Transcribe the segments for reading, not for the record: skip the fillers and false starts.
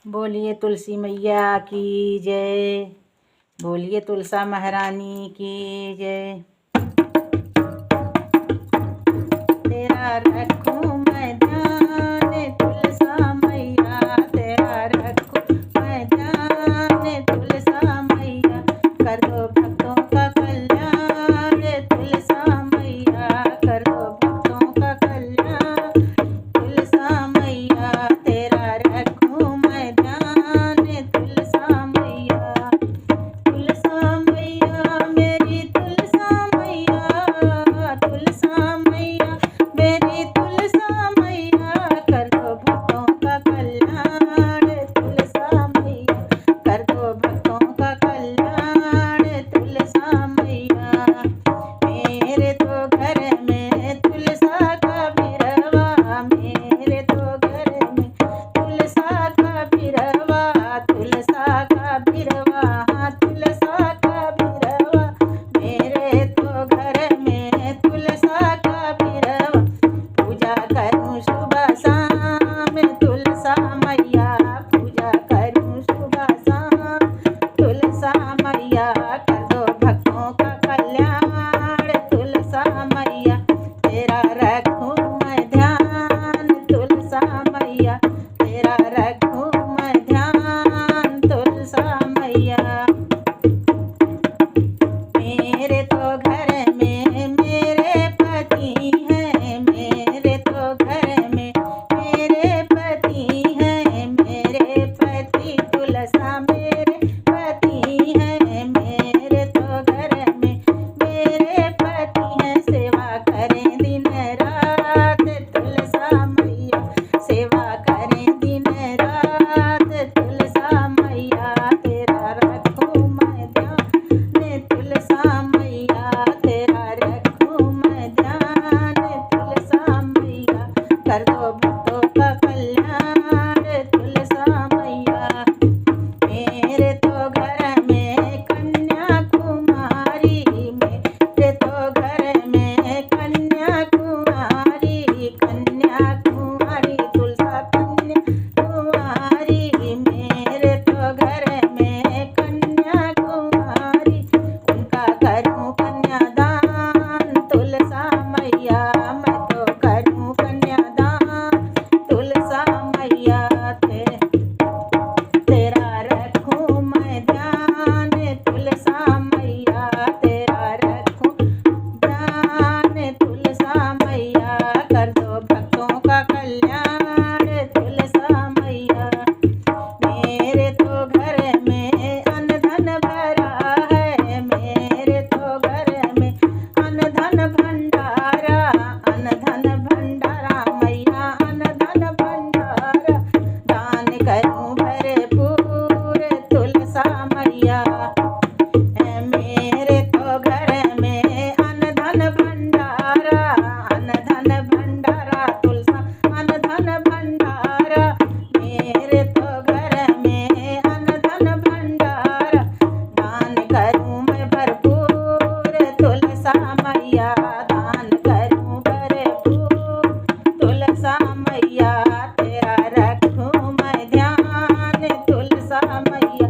बोलिए तुलसी मैया की जय। बोलिए तुलसा महारानी की जय। तेरा रखूं मैं ध्यान तुलसा मैया, तेरा रखूं मैं ध्यान तुलसा मैया, कर दो भक्तों का कल्याण तुलसा मैया, कर दो भक्तों का कल्याण तुलसा मैया, तेरा रखूं मैं ध्यान तुलसा मैया। तुलसा मैया मेरी तुलसा मैया, तुलसा मैया मेरी तुलसा मैया, कर दो भक्तों का कल्याण तुलसा मैया, कर दो भक्तों का कल्याण तुलसा मैया। मेरे तो घर में तुलसा का बिरवा, मेरे तो घर में तुलसा का बिरवा, तुलसा का बिरवा, हाँ तुलसा का बिरवा, मेरे तो घर में तुलसा का बिरवा। पूजा करूं सुबह शाम तुलसा मैया, पूजा करूं सुबह शाम तुलसा मैया, कर दो भक्तों का कल्याण तुलसा मैया, तेरा रखूं मैं ध्यान तुलसा मैया, तेरा रखूं मैं ध्यान तुलसा मैया। मेरे तो घर में मेरे पति हैं, मेरे तो घर में मेरे पति हैं, मेरे पति तुलसा मेरे पति हैं, मेरे तो घर में मेरे पति हैं, सेवा करें दिन रात तुलसा मैया, सेवा करें दिन रात तुलसा मैया, तेरा रखूं मैं ध्यान तुलसा मैया, तेरा रखूं मैं ध्यान तुलसा मैया, कर दो भक्तों का कल्याण तुलसा मैया। मेरे तो घर में कन्याकुमारी, मेरे तो घर में कन्याकुमारी, कन्याकुमारी तुलसा कन्याकुमारी, मेरे तो घर में कन्याकुमारी, उनका करूं कन्यादान तुलसा मैया, मैं तो करूं कन्यादान तुलसा मैया, तेरा रखूं मैं ध्यान तुलसा मैया, तेरा रखूं ध्यान तुलसा मैया, कर दो भक्तों का कल्याण तुलसा मैया। मेरे तो घर में अन्न धन भरा है, मेरे तो घर में अन्न धन भंडारा, अन्न धन भंडारा मैया, अन्न धन भंडारा, दान करूं भरपूर तुलसा मैया। मेरे तो घर में अन्न धन भंडारा, अन्न धन भंडारा तुलसा अन्न धन भंडारा, मेरे तो घर में अन्न धन भंडारा, दान करूं मैं भरपूर तुलसा मैया, दान करूं भरपूर तुलसा मैया, तेरा रखूं मैं ध्यान तुलसा मैया,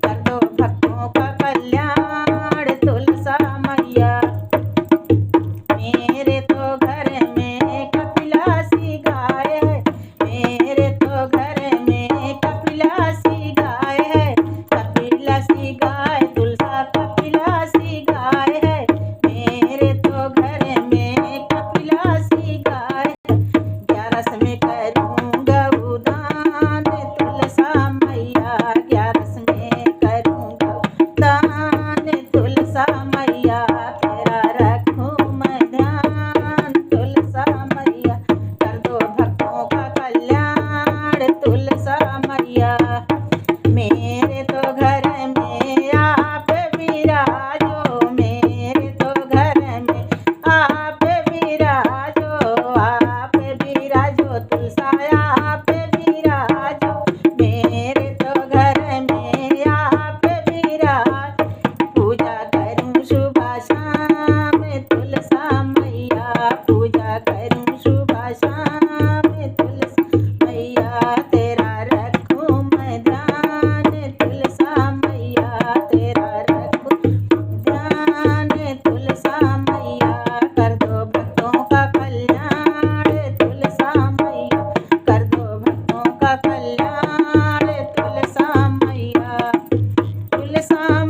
कर दो भक्तों का कल्याण तुलसा मैया। मेरे तो घर में कपिलासी गाय है, मेरे तो घर में सामने